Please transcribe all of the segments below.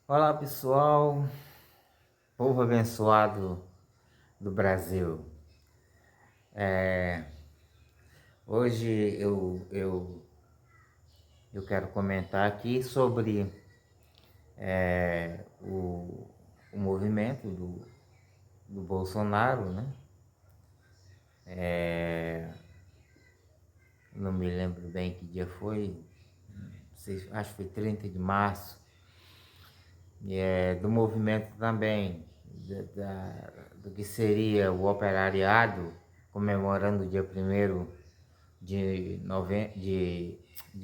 Olá pessoal, povo abençoado do Brasil. Hoje eu quero comentar aqui sobre o movimento do Bolsonaro, né? Não me lembro bem que dia foi, acho que foi 30 de março, do movimento também, do que seria o operariado, comemorando o dia 1º de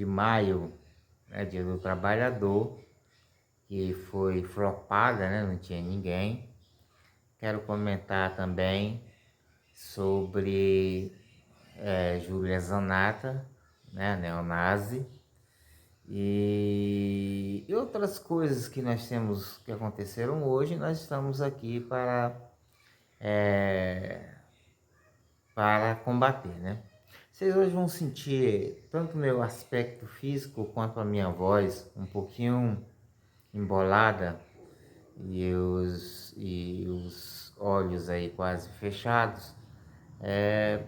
maio, né, Dia do Trabalhador, que foi flopada, né, não tinha ninguém. Quero comentar também sobre Júlia Zanata, né, neonazi, e outras coisas que nós temos que aconteceram hoje. Nós estamos aqui para combater, né? Vocês hoje vão sentir tanto o meu aspecto físico quanto a minha voz um pouquinho embolada e os olhos aí quase fechados,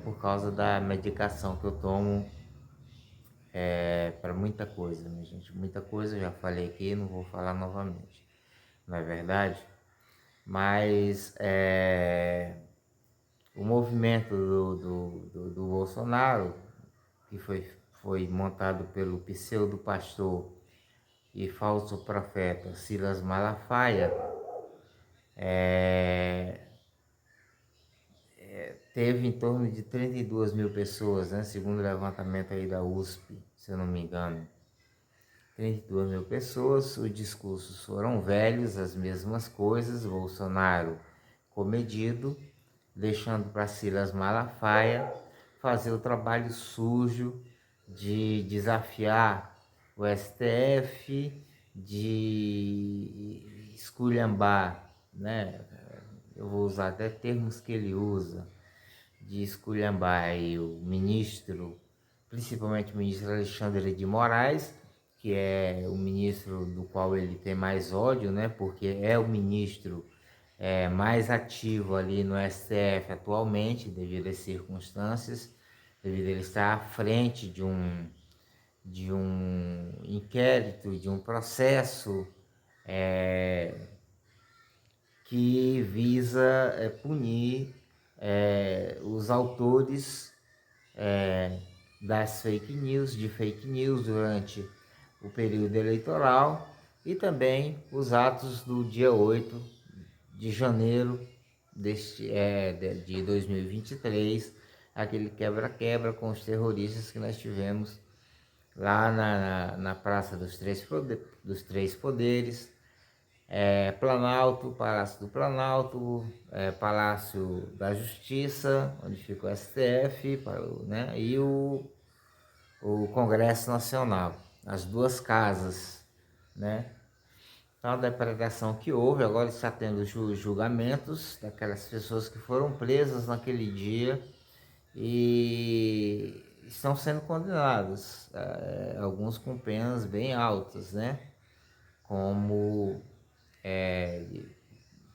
por causa da medicação que eu tomo para muita coisa, minha gente. Muita coisa, eu já falei aqui, não vou falar novamente, não é verdade? Mas o movimento do Bolsonaro, que foi montado pelo pseudo-pastor e falso profeta Silas Malafaia, teve em torno de 32 mil pessoas, né? Segundo o levantamento aí da USP, se eu não me engano. 32 mil pessoas, os discursos foram velhos, as mesmas coisas, Bolsonaro comedido, deixando para Silas Malafaia fazer o trabalho sujo de desafiar o STF, de esculhambar, né? Eu vou usar até termos que ele usa, de esculhambar aí o ministro, principalmente o ministro Alexandre de Moraes, que é o ministro do qual ele tem mais ódio, né? Porque é o ministro mais ativo ali no STF atualmente, devido às circunstâncias, devido a ele estar à frente de um inquérito, de um processo que visa punir os autores das fake news, de fake news durante o período eleitoral, e também os atos do dia 8 de janeiro de 2023, aquele quebra-quebra com os terroristas que nós tivemos lá na Praça dos Três Poderes, Planalto, Palácio do Planalto, Palácio da Justiça, onde fica o STF, né, e o Congresso Nacional, as duas casas, né? Então, a depredação que houve, agora está tendo julgamentos daquelas pessoas que foram presas naquele dia e estão sendo condenados, alguns com penas bem altas, né? Como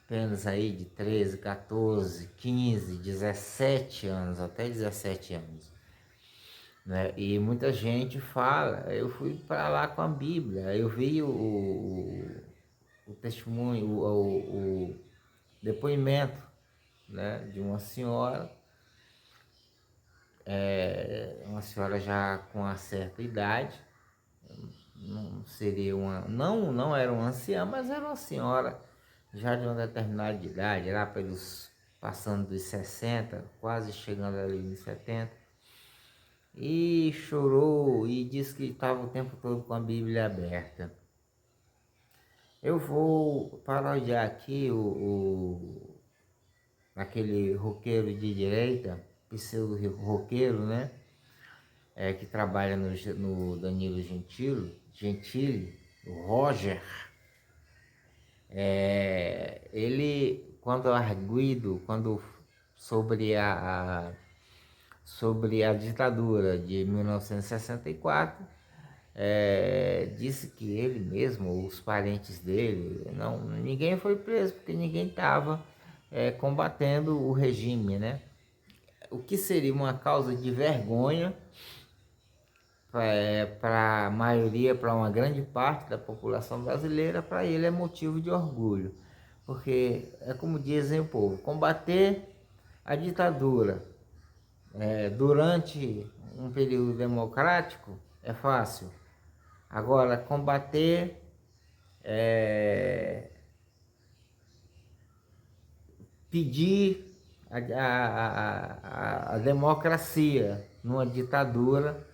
penas aí de 13, 14, 15, 17 anos, até 17 anos. Né? E muita gente fala, eu fui para lá com a Bíblia, eu vi o testemunho, o depoimento, né, de uma senhora, uma senhora já com uma certa idade, não seria não era uma anciã, mas era uma senhora já de uma determinada idade, lá pelos passando dos 60, quase chegando ali nos 70, e chorou e disse que estava o tempo todo com a Bíblia aberta. Eu vou parodiar aqui aquele roqueiro de direita, pseudo roqueiro, né? Que trabalha no Danilo Gentili, o Roger. Ele, quando arguido, sobre a ditadura de 1964, disse que ele mesmo, os parentes dele, ninguém foi preso porque ninguém estava combatendo o regime, né? O que seria uma causa de vergonha para a maioria, para uma grande parte da população brasileira, para ele é motivo de orgulho. Porque é como dizem o povo, combater a ditadura durante um período democrático é fácil. Agora, combater, pedir a democracia numa ditadura,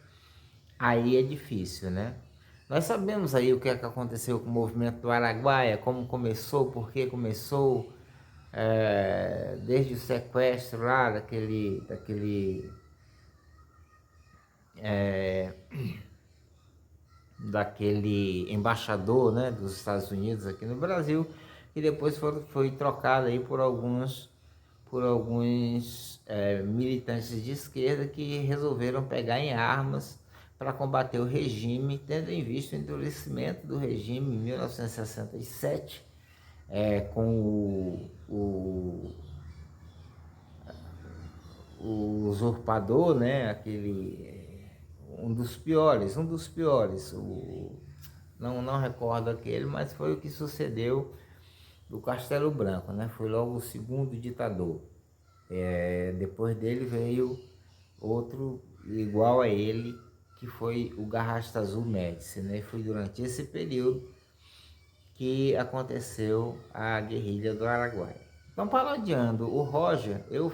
aí é difícil, né? Nós sabemos aí o que é que aconteceu com o movimento do Araguaia, como começou, por que começou, desde o sequestro lá daquele embaixador, né, dos Estados Unidos aqui no Brasil, e depois foi trocado aí por alguns militantes de esquerda que resolveram pegar em armas para combater o regime, tendo em vista o endurecimento do regime em 1967, com o usurpador, né, um dos piores, não recordo aquele, mas foi o que sucedeu do Castelo Branco, né? Foi logo o segundo ditador. Depois dele veio outro igual a ele, que foi o Garrastazu Médici, né? E foi durante esse período que aconteceu a guerrilha do Araguaia. Então, parodiando o Roger, eu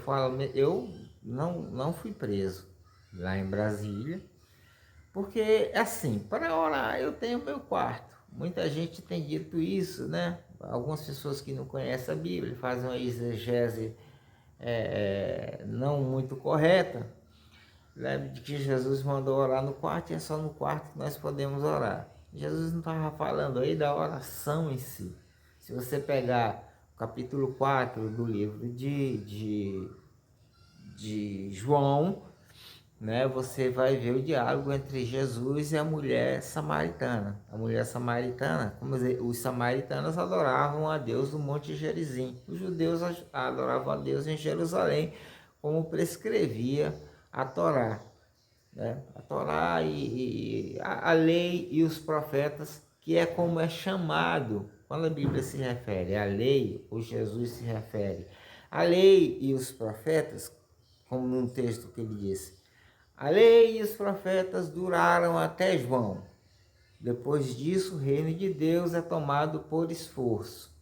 falo, eu não fui preso lá em Brasília, porque assim, para orar eu tenho meu quarto. Muita gente tem dito isso, né? Algumas pessoas que não conhecem a Bíblia fazem uma exegese não muito correta. Lembre de que Jesus mandou orar no quarto e é só no quarto que nós podemos orar. Jesus não estava falando aí da oração em si. Se você pegar o capítulo 4 do livro de João, né, você vai ver o diálogo entre Jesus e a mulher samaritana. A mulher samaritana, como dizer, os samaritanos adoravam a Deus no Monte Gerizim. Os judeus adoravam a Deus em Jerusalém, como prescrevia a Torá, né? A Torá e a lei e os profetas, que é como é chamado quando a Bíblia se refere à lei, ou Jesus se refere à lei e os profetas, como num texto que ele disse: a lei e os profetas duraram até João. Depois disso, o reino de Deus é tomado por esforço.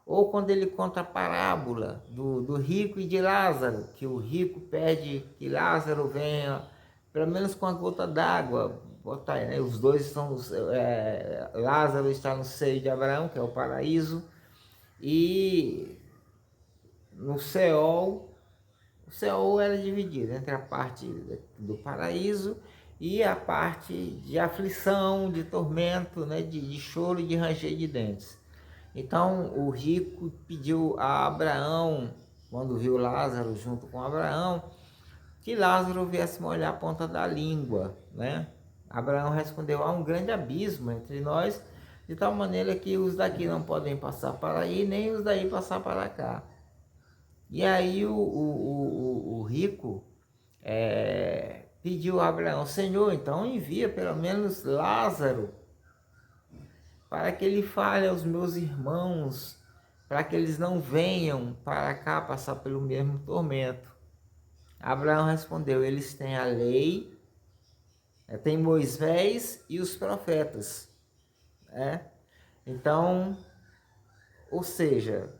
Ou quando ele conta a parábola do rico e de Lázaro, que o rico pede que Lázaro venha, pelo menos com a gota d'água, botar aí, né? Os dois estão, Lázaro está no seio de Abraão, que é o paraíso, e no Seol, o Seol era dividido entre a parte do paraíso e a parte de aflição, de tormento, né? de choro e de ranger de dentes. Então o rico pediu a Abraão, quando viu Lázaro junto com Abraão, que Lázaro viesse molhar a ponta da língua, né? Abraão respondeu: há um grande abismo entre nós, de tal maneira que os daqui não podem passar para aí, nem os daí passar para cá. E aí o rico pediu a Abraão: Senhor, então envia pelo menos Lázaro, para que ele fale aos meus irmãos, para que eles não venham para cá passar pelo mesmo tormento. Abraão respondeu: eles têm a lei, tem Moisés e os profetas. Então, ou seja,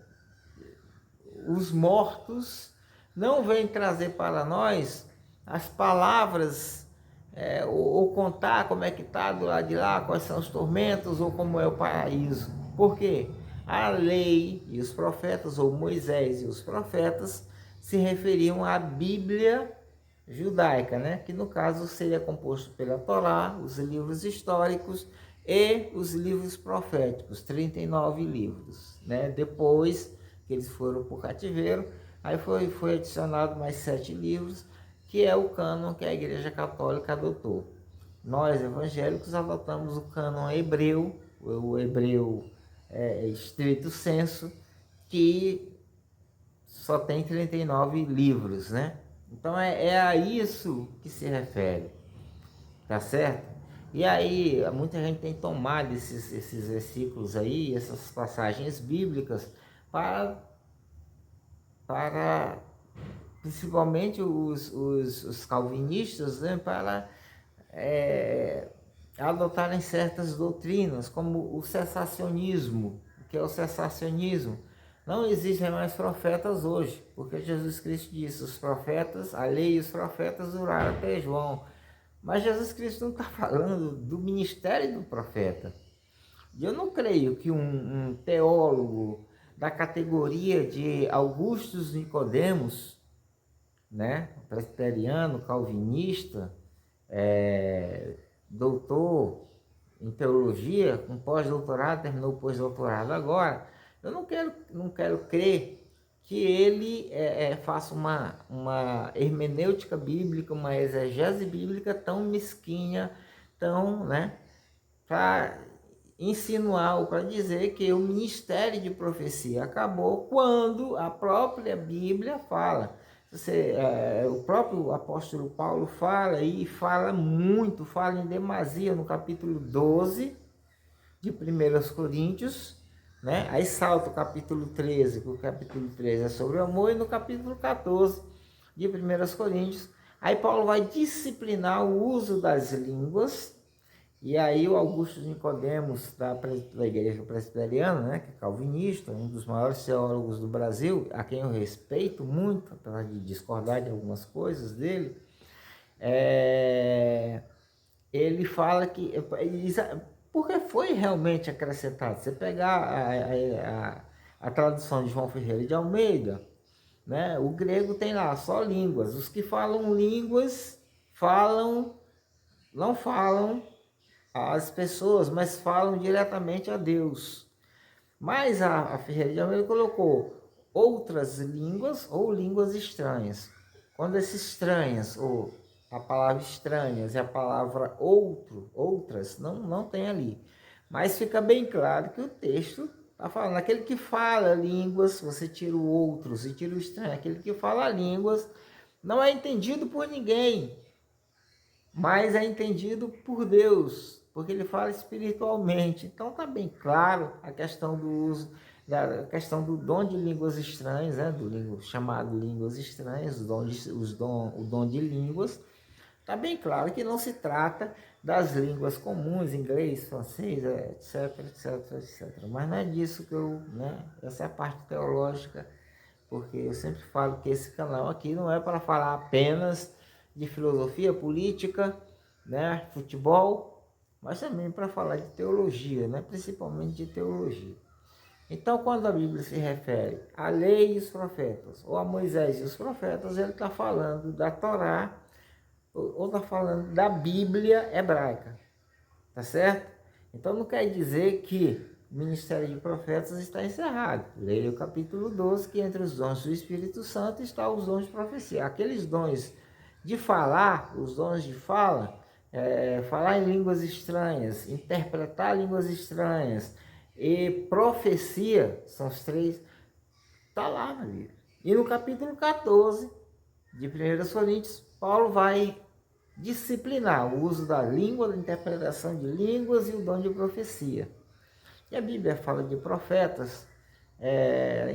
os mortos não vêm trazer para nós as palavras, ou contar como é que está do lado de lá, quais são os tormentos ou como é o paraíso. Por quê? A lei e os profetas, ou Moisés e os profetas, se referiam à Bíblia judaica, né? Que no caso seria composto pela Torá, os livros históricos e os livros proféticos, 39 livros, né? Depois que eles foram para o cativeiro, aí foi adicionado mais 7 livros, que é o cânon que a Igreja Católica adotou. nós evangélicos adotamos o cânon hebreu, o hebreu estrito senso, que só tem 39 livros, né? Então é a isso que se refere, tá certo? E aí muita gente tem tomado esses versículos aí, essas passagens bíblicas, para principalmente os calvinistas, né, para adotarem certas doutrinas, como o cessacionismo. O que é o cessacionismo? Não existem mais profetas hoje, porque Jesus Cristo disse, os profetas, a lei e os profetas duraram até João. Mas Jesus Cristo não está falando do ministério do profeta. Eu não creio que um teólogo da categoria de Augustus Nicodemos, né, presbiteriano, calvinista, doutor em teologia, com pós-doutorado, terminou o pós-doutorado agora, eu não quero crer que ele faça uma hermenêutica bíblica, uma exegese bíblica tão mesquinha, tão, né, para insinuar ou para dizer que o ministério de profecia acabou quando a própria Bíblia fala. O próprio apóstolo Paulo fala e fala muito, fala em demasia no capítulo 12 de 1 Coríntios, né? Aí salta o capítulo 13, que o capítulo 13 é sobre o amor, e no capítulo 14 de 1 Coríntios, aí Paulo vai disciplinar o uso das línguas. E aí o Augusto Nicodemos, da igreja presbiteriana, né, que é calvinista, um dos maiores teólogos do Brasil, a quem eu respeito muito, apesar de discordar de algumas coisas dele, ele fala que, porque foi realmente acrescentado. Você pegar a tradução de João Ferreira de Almeida, né, o grego tem lá só línguas. Os que falam línguas não falam às pessoas, mas falam diretamente a Deus. Mas a Ferreira de Almeida colocou outras línguas ou línguas estranhas. Quando esses estranhas, ou a palavra estranhas e a palavra outras, não tem ali. Mas fica bem claro que o texto está falando, aquele que fala línguas, você tira o outros e tira o estranho, aquele que fala línguas não é entendido por ninguém, mas é entendido por Deus, porque ele fala espiritualmente. Então está bem claro a questão do uso, da questão do dom de línguas estranhas, né? Chamado línguas estranhas, o dom de línguas. Está bem claro que não se trata das línguas comuns, inglês, francês, etc, etc, etc. Mas não é disso que essa é a parte teológica, porque eu sempre falo que esse canal aqui não é para falar apenas de filosofia, política, né, futebol, mas também para falar de teologia, né, principalmente de teologia. Então, quando a Bíblia se refere à lei e os profetas, ou a Moisés e os profetas, ele está falando da Torá, ou está falando da Bíblia hebraica, tá certo? Então, não quer dizer que o ministério de profetas está encerrado. Leia o capítulo 12, que entre os dons do Espírito Santo estão os dons de profecia. Aqueles dons de falar, os dons de fala, falar em línguas estranhas, interpretar línguas estranhas e profecia, são os três, está lá na Bíblia. E no capítulo 14 de 1 Coríntios, Paulo vai disciplinar o uso da língua, da interpretação de línguas e o dom de profecia. E a Bíblia fala de profetas.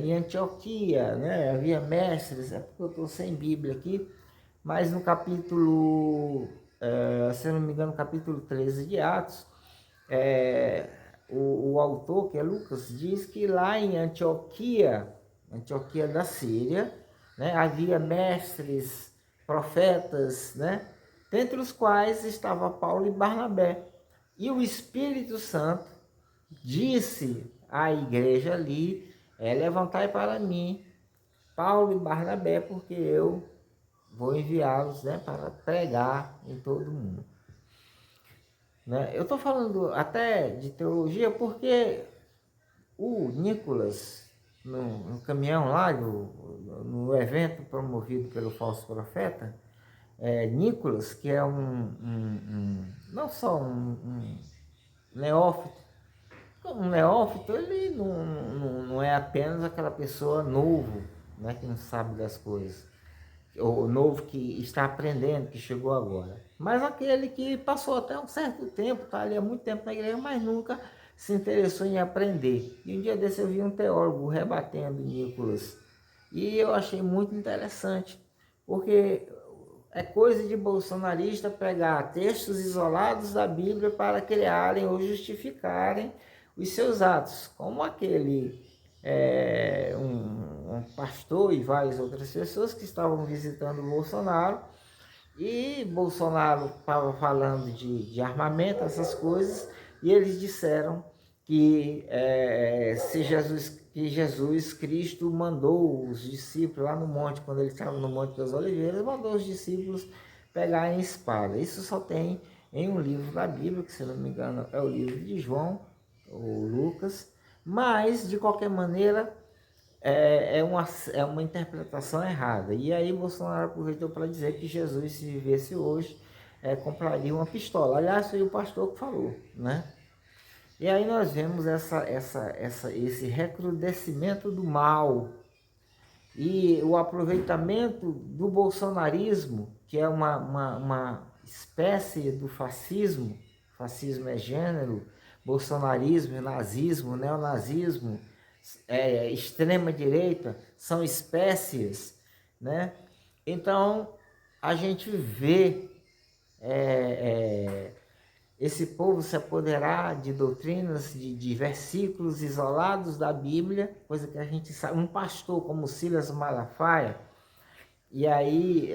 Em Antioquia, né, havia mestres, é porque eu estou sem Bíblia aqui, mas no capítulo, se não me engano, capítulo 13 de Atos, o autor, que é Lucas, diz que lá em Antioquia da Síria, né, havia mestres, profetas, né, dentre os quais estava Paulo e Barnabé. E o Espírito Santo disse à igreja ali, levantai para mim Paulo e Barnabé, porque eu vou enviá-los, né, para pregar em todo mundo. Né? Eu estou falando até de teologia porque o Nicolas, no caminhão lá, no evento promovido pelo falso profeta, Nicolas, que é não só um neófito. Um neófito, ele não é apenas aquela pessoa novo, né, que não sabe das coisas, ou novo que está aprendendo, que chegou agora, mas aquele que passou até um certo tempo, está ali há muito tempo na igreja, mas nunca se interessou em aprender. E um dia desse eu vi um teólogo rebatendo Nicolas, e eu achei muito interessante, porque é coisa de bolsonarista pegar textos isolados da Bíblia para criarem ou justificarem os seus atos, como aquele um pastor e várias outras pessoas que estavam visitando o Bolsonaro, e Bolsonaro estava falando de armamento, essas coisas, e eles disseram que Jesus Cristo mandou os discípulos lá no monte, quando ele estava no Monte das Oliveiras, mandou os discípulos pegarem espada. Isso só tem em um livro da Bíblia, que se não me engano é o livro de João ou Lucas, mas de qualquer maneira é uma interpretação errada. E aí Bolsonaro aproveitou para dizer que Jesus, se vivesse hoje, compraria uma pistola. Aliás, foi o pastor que falou, né? E aí nós vemos esse recrudescimento do mal e o aproveitamento do bolsonarismo, que é uma espécie do fascismo. Fascismo é gênero, bolsonarismo, nazismo, neonazismo, extrema-direita, são espécies, né? Então, a gente vê esse povo se apoderar de doutrinas, de versículos isolados da Bíblia, coisa que a gente sabe. Um pastor como Silas Malafaia, e aí,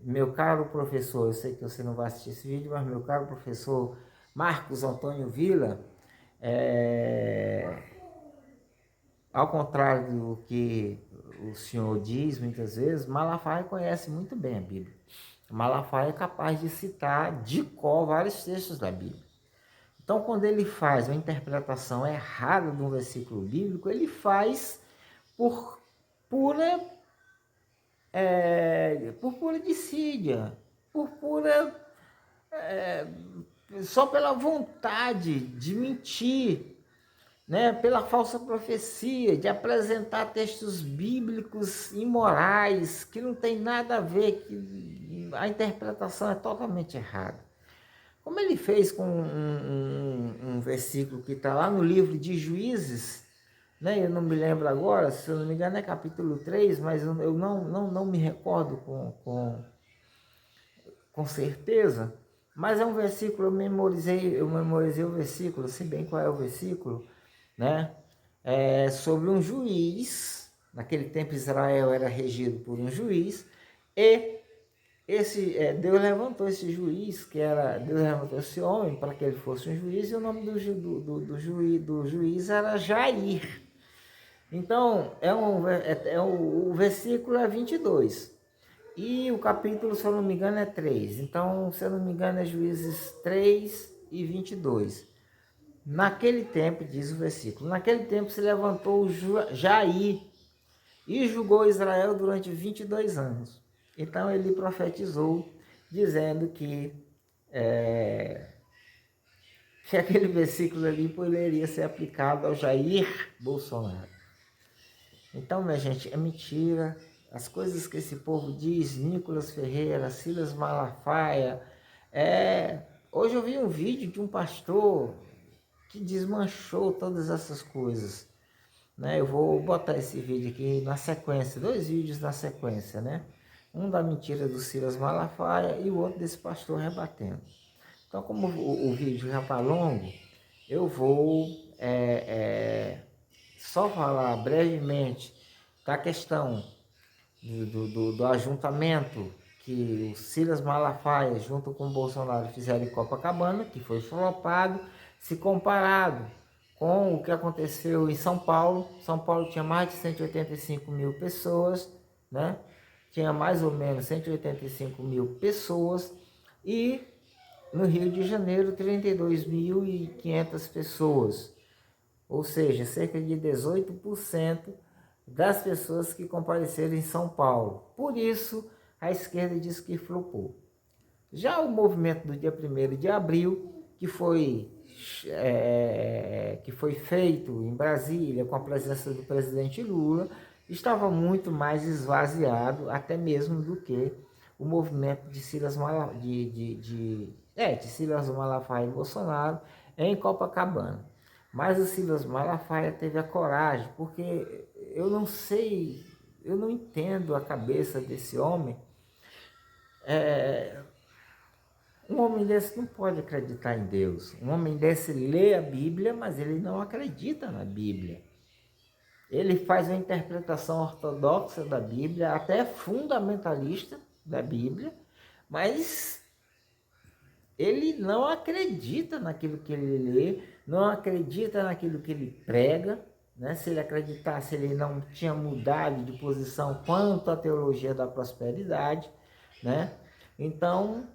meu caro professor, eu sei que você não vai assistir esse vídeo, mas meu caro professor Marcos Antônio Villa, ao contrário do que o senhor diz muitas vezes, Malafaia conhece muito bem a Bíblia. Malafaia é capaz de citar de cor vários textos da Bíblia. Então, quando ele faz uma interpretação errada de um versículo bíblico, ele faz por pura, por pura dissídia, por pura, só pela vontade de mentir, né, pela falsa profecia, de apresentar textos bíblicos imorais, que não tem nada a ver, que a interpretação é totalmente errada. Como ele fez com um versículo que está lá no livro de Juízes, né, eu não me lembro agora, se eu não me engano é capítulo 3, mas eu não me recordo com certeza, mas é um versículo, eu memorizei o versículo, sei bem qual é o versículo, né? Sobre um juiz. Naquele tempo Israel era regido por um juiz, e Deus levantou esse juiz, Deus levantou esse homem para que ele fosse um juiz, e o nome do juiz era Jair. Então, o versículo é 22. E o capítulo, se eu não me engano, é 3. Então, se eu não me engano, é Juízes 3 e 22. Naquele tempo, diz o versículo, naquele tempo se levantou Jair e julgou Israel durante 22 anos. Então, ele profetizou, dizendo que aquele versículo ali poderia ser aplicado ao Jair Bolsonaro. Então, minha gente, é mentira. As coisas que esse povo diz, Nicolas Ferreira, Silas Malafaia. Hoje eu vi um vídeo de um pastor que desmanchou todas essas coisas, né? Eu vou botar esse vídeo aqui na sequência, 2 vídeos na sequência, né? Um da mentira do Silas Malafaia e o outro desse pastor rebatendo. Então, como o vídeo já está longo, eu vou só falar brevemente da questão do ajuntamento que o Silas Malafaia junto com o Bolsonaro fizeram em Copacabana, que foi flopado, se comparado com o que aconteceu em São Paulo. São Paulo tinha mais de 185 mil pessoas, né? Tinha mais ou menos 185 mil pessoas, e no Rio de Janeiro 32.500 pessoas, ou seja, cerca de 18% das pessoas que compareceram em São Paulo. Por isso, a esquerda diz que flopou. Já o movimento do dia 1º de abril, que foi feito em Brasília com a presença do presidente Lula, estava muito mais esvaziado até mesmo do que o movimento de Silas Malafaia e Bolsonaro em Copacabana. Mas o Silas Malafaia teve a coragem, porque eu não sei, eu não entendo a cabeça desse homem. Um homem desse não pode acreditar em Deus. Um homem desse lê a Bíblia, mas ele não acredita na Bíblia. Ele faz uma interpretação ortodoxa da Bíblia, até fundamentalista da Bíblia, mas ele não acredita naquilo que ele lê, não acredita naquilo que ele prega, né? Se ele acreditasse, ele não tinha mudado de posição quanto à teologia da prosperidade, né? Então,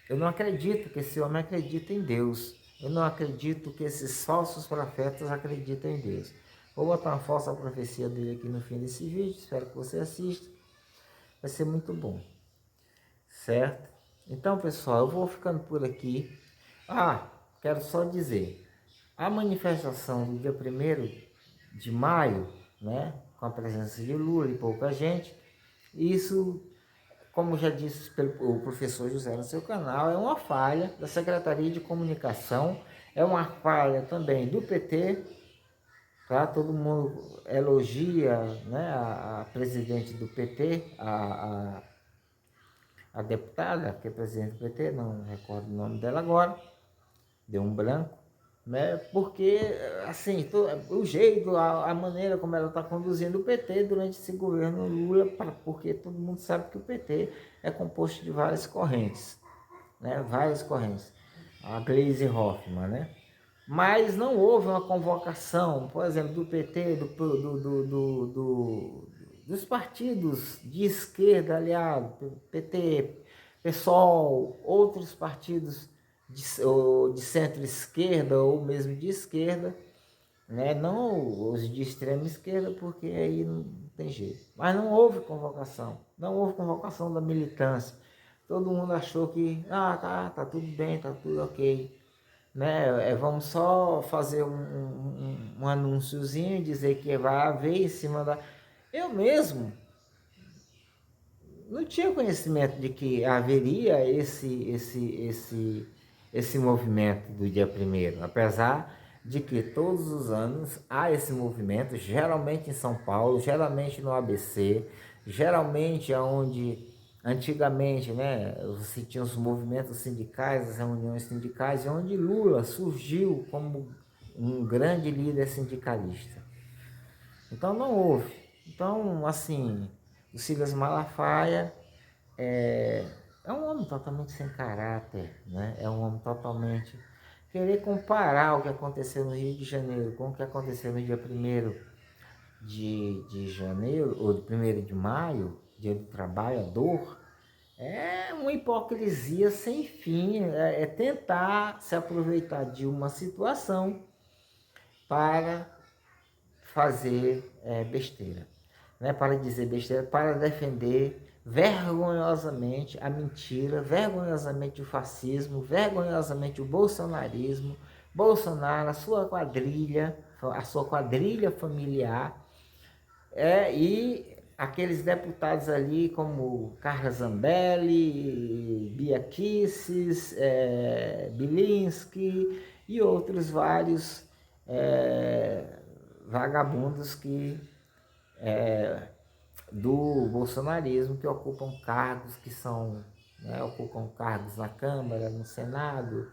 eu não acredito que esse homem acredita em Deus. Eu não acredito que esses falsos profetas acreditem em Deus. Vou botar uma falsa profecia dele aqui no fim desse vídeo. Espero que você assista. Vai ser muito bom. Certo? Então, pessoal, eu vou ficando por aqui. Quero só dizer. A manifestação do dia 1º de maio, né? Com a presença de Lula e pouca gente. Isso, como já disse o professor José no seu canal, é uma falha da Secretaria de Comunicação, é uma falha também do PT, tá? Todo mundo elogia, né, a presidente do PT, a deputada, que é presidente do PT, não recordo o nome dela agora, deu um branco, né? Porque, assim, o jeito, a maneira como ela está conduzindo o PT durante esse governo Lula, porque todo mundo sabe que o PT é composto de várias correntes, né? Várias correntes. A Gleisi Hoffmann, né? Mas não houve uma convocação, por exemplo, do PT, dos partidos de esquerda aliados, PT, PSOL, outros partidos de centro-esquerda ou mesmo de esquerda, né? Não os de extrema esquerda, porque aí não tem jeito. Mas não houve convocação, não houve convocação da militância. Todo mundo achou que, tá tudo bem, tá tudo ok, né? Vamos só fazer um anúnciozinho, dizer que vai haver em cima da... Eu mesmo não tinha conhecimento de que haveria esse movimento do dia 1º, apesar de que todos os anos há esse movimento, geralmente em São Paulo, geralmente no ABC, geralmente onde antigamente, né, você tinha os movimentos sindicais, as reuniões sindicais, onde Lula surgiu como um grande líder sindicalista. Então não houve. Então, assim, o Silas Malafaia é um homem totalmente sem caráter, né? É um homem totalmente... Querer comparar o que aconteceu no Rio de Janeiro com o que aconteceu no dia 1º de janeiro, ou do 1º de maio, dia do trabalhador, é uma hipocrisia sem fim, é tentar se aproveitar de uma situação para fazer besteira, né? Para dizer besteira, para defender vergonhosamente a mentira, vergonhosamente o fascismo, vergonhosamente o bolsonarismo, Bolsonaro, a sua quadrilha familiar, e aqueles deputados ali como Carla Zambelli, Bia Kicis, Bilinski e outros vários vagabundos que do bolsonarismo, que ocupam cargos que são, né, ocupam cargos na Câmara, no Senado,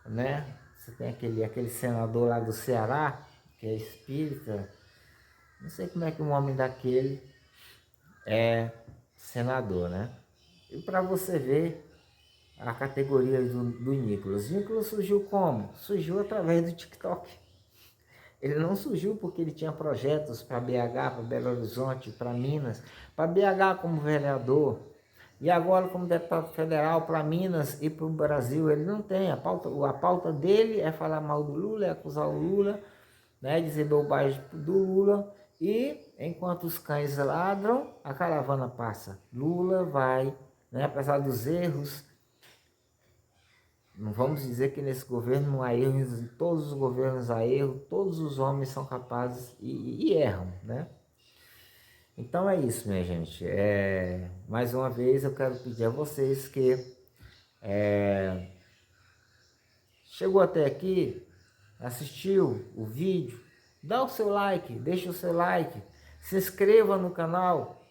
né? Você tem aquele senador lá do Ceará, que é espírita, não sei como é que um homem daquele é senador, né? E para você ver a categoria do Nicolas. Nicolas surgiu como? Surgiu através do TikTok. Ele não surgiu porque ele tinha projetos para BH, para Belo Horizonte, para Minas, para BH como vereador, e agora como deputado federal para Minas e para o Brasil. Ele não tem, a pauta dele é falar mal do Lula, é acusar o Lula, né, dizer bobagem do Lula, E enquanto os cães ladram, a caravana passa. Lula vai, né, apesar dos erros, não vamos dizer que nesse governo não há erros, em todos os governos há erro, todos os homens são capazes e erram, né? Então é isso, minha gente. Mais uma vez eu quero pedir a vocês que chegou até aqui, assistiu o vídeo, dá o seu like, deixa o seu like, se inscreva no canal,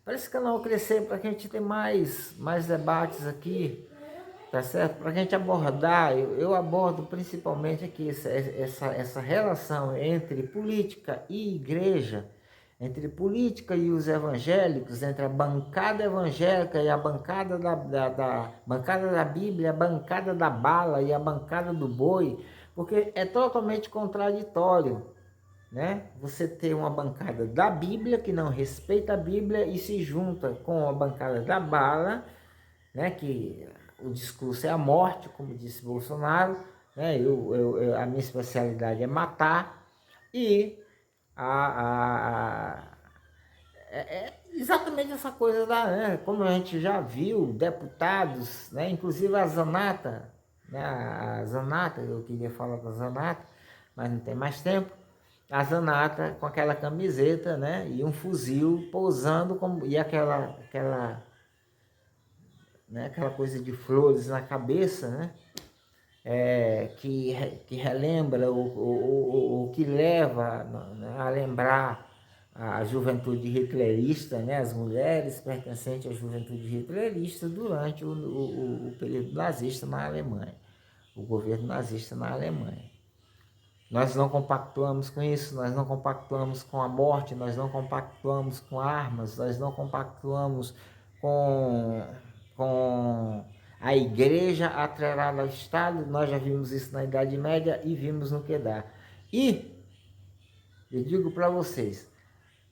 para esse canal crescer, para que a gente tenha mais debates aqui, tá certo? Para que a gente abordar, eu abordo principalmente aqui essa relação entre política e igreja, entre política e os evangélicos, entre a bancada evangélica e a bancada bancada da Bíblia, a bancada da bala e a bancada do boi, porque é totalmente contraditório, né? Você ter uma bancada da Bíblia que não respeita a Bíblia e se junta com a bancada da bala, né? Que o discurso é a morte, como disse Bolsonaro, né? A minha especialidade é matar, e exatamente essa coisa né? Como a gente já viu, deputados, né? Inclusive a Zanata, né? Eu queria falar da Zanata, mas não tem mais tempo. A Zanata com aquela camiseta, né? E um fuzil pousando e aquela coisa de flores na cabeça, né? Que relembra o que leva, né, a lembrar a juventude hitlerista, né? As mulheres pertencentes à juventude hitlerista durante o período nazista na Alemanha, o governo nazista na Alemanha. Nós não compactuamos com isso, nós não compactuamos com a morte, nós não compactuamos com armas, nós não compactuamos com a igreja atrelada ao Estado. Nós já vimos isso na Idade Média e vimos no que dá. E eu digo para vocês,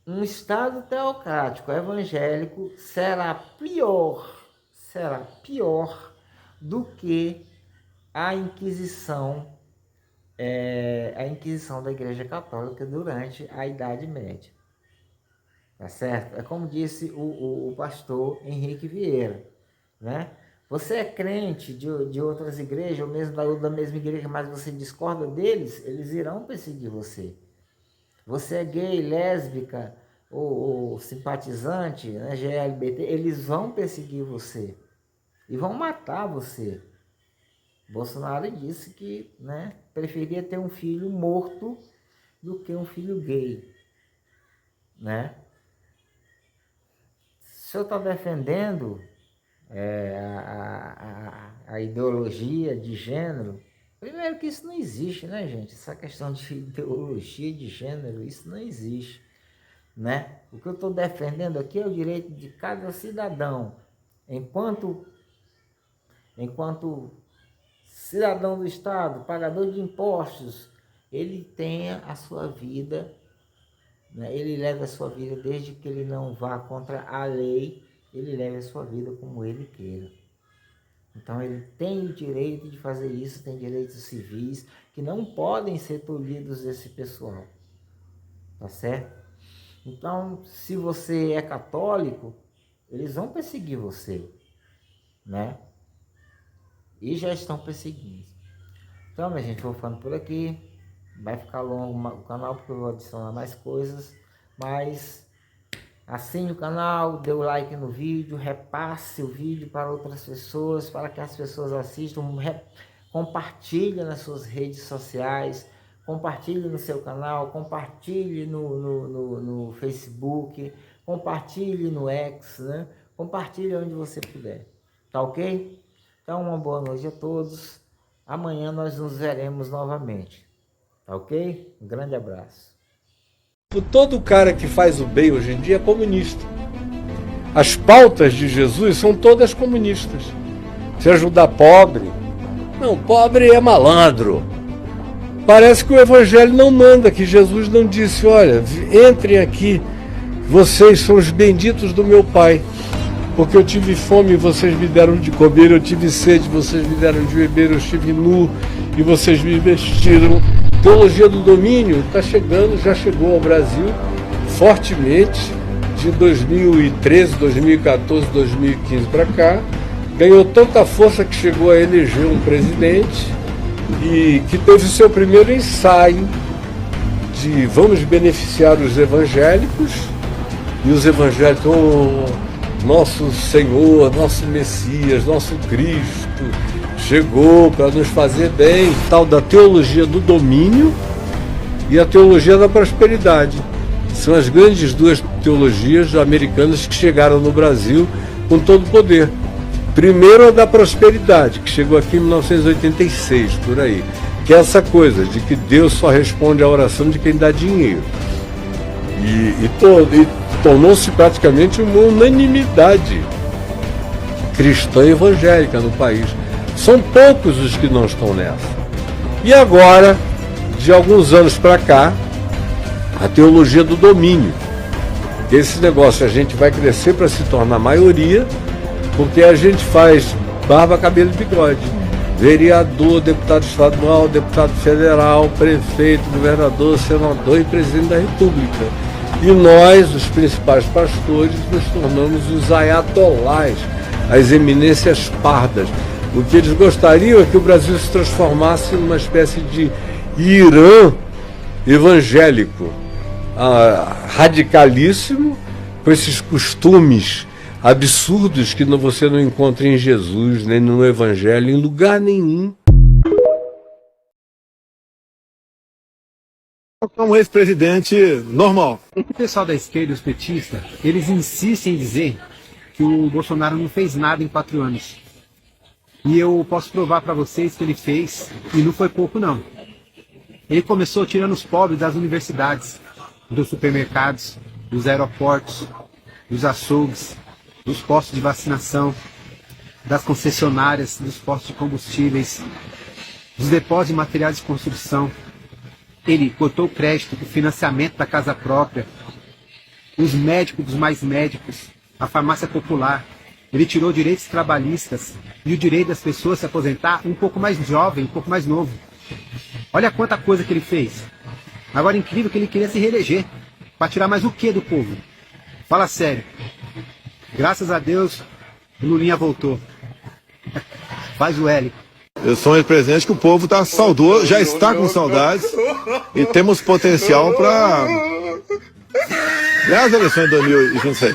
um Estado teocrático evangélico será pior do que a Inquisição da Igreja Católica durante a Idade Média. Tá certo? É como disse o pastor Henrique Vieira, né? Você é crente de outras igrejas, ou mesmo da mesma igreja, mas você discorda deles, eles irão perseguir você. Você é gay, lésbica ou simpatizante, né, GLBT, eles vão perseguir você e vão matar você. Bolsonaro disse que, né, preferia ter um filho morto do que um filho gay, né? Se eu estou defendendo a ideologia de gênero, primeiro que isso não existe, né, gente? Essa questão de ideologia de gênero, isso não existe, né? O que eu estou defendendo aqui é o direito de cada cidadão, enquanto cidadão do Estado, pagador de impostos, ele tenha a sua vida, né? Ele leva a sua vida desde que ele não vá contra a lei, ele leva a sua vida como ele queira. Então ele tem o direito de fazer isso, tem direitos civis que não podem ser tolhidos desse pessoal, tá certo? Então, se você é católico, eles vão perseguir você, né? E já estão perseguindo. Então, minha gente, vou falando por aqui. Vai ficar longo o canal porque eu vou adicionar mais coisas. Mas assine o canal, dê o like no vídeo, repasse o vídeo para outras pessoas, para que as pessoas assistam, compartilhe nas suas redes sociais, compartilhe no seu canal, compartilhe no Facebook, compartilhe no X, né? Compartilhe onde você puder. Tá ok? Então, uma boa noite a todos. Amanhã nós nos veremos novamente. Tá ok? Um grande abraço. Todo cara que faz o bem hoje em dia é comunista. As pautas de Jesus são todas comunistas. Se ajudar pobre, não, pobre é malandro. Parece que o evangelho não manda, que Jesus não disse, olha, entrem aqui, vocês são os benditos do meu Pai. Porque eu tive fome e vocês me deram de comer, eu tive sede, vocês me deram de beber, eu estive nu e vocês me vestiram. Teologia do domínio está chegando, já chegou ao Brasil, fortemente de 2013, 2014, 2015 para cá, ganhou tanta força que chegou a eleger um presidente e que teve seu primeiro ensaio de vamos beneficiar os evangélicos, e os evangélicos, nosso Senhor, nosso Messias, nosso Cristo, chegou para nos fazer bem, tal da teologia do domínio e a teologia da prosperidade. São as grandes duas teologias americanas que chegaram no Brasil com todo o poder. Primeiro a da prosperidade, que chegou aqui em 1986, por aí, que é essa coisa de que Deus só responde à oração de quem dá dinheiro. E tornou-se praticamente uma unanimidade cristã evangélica no país. São poucos os que não estão nessa. E agora, de alguns anos para cá, a teologia do domínio. Esse negócio, a gente vai crescer para se tornar maioria, porque a gente faz barba, cabelo e bigode. Vereador, deputado estadual, deputado federal, prefeito, governador, senador e presidente da República. E nós, os principais pastores, nos tornamos os ayatolás, as eminências pardas. O que eles gostariam é que o Brasil se transformasse numa espécie de Irã evangélico, radicalíssimo, com esses costumes absurdos que você não encontra em Jesus, nem no Evangelho, em lugar nenhum. Um ex-presidente normal. O pessoal da esquerda, os petistas, eles insistem em dizer que o Bolsonaro não fez nada em 4 anos. E eu posso provar para vocês que ele fez, e não foi pouco não. Ele começou tirando os pobres das universidades, dos supermercados, dos aeroportos, dos açougues, dos postos de vacinação, das concessionárias, dos postos de combustíveis, dos depósitos de materiais de construção. Ele cortou o crédito, o financiamento da casa própria, os médicos dos mais médicos, a farmácia popular. Ele tirou direitos trabalhistas e o direito das pessoas se aposentar um pouco mais jovem, um pouco mais novo. Olha quanta coisa que ele fez. Agora, incrível que ele queria se reeleger. Para tirar mais o que do povo? Fala sério. Graças a Deus, o Lulinha voltou. Faz o L. Eu sou um ex-presidente que o povo está saudoso, já está com saudades e temos potencial para ganhar as eleições de 2026.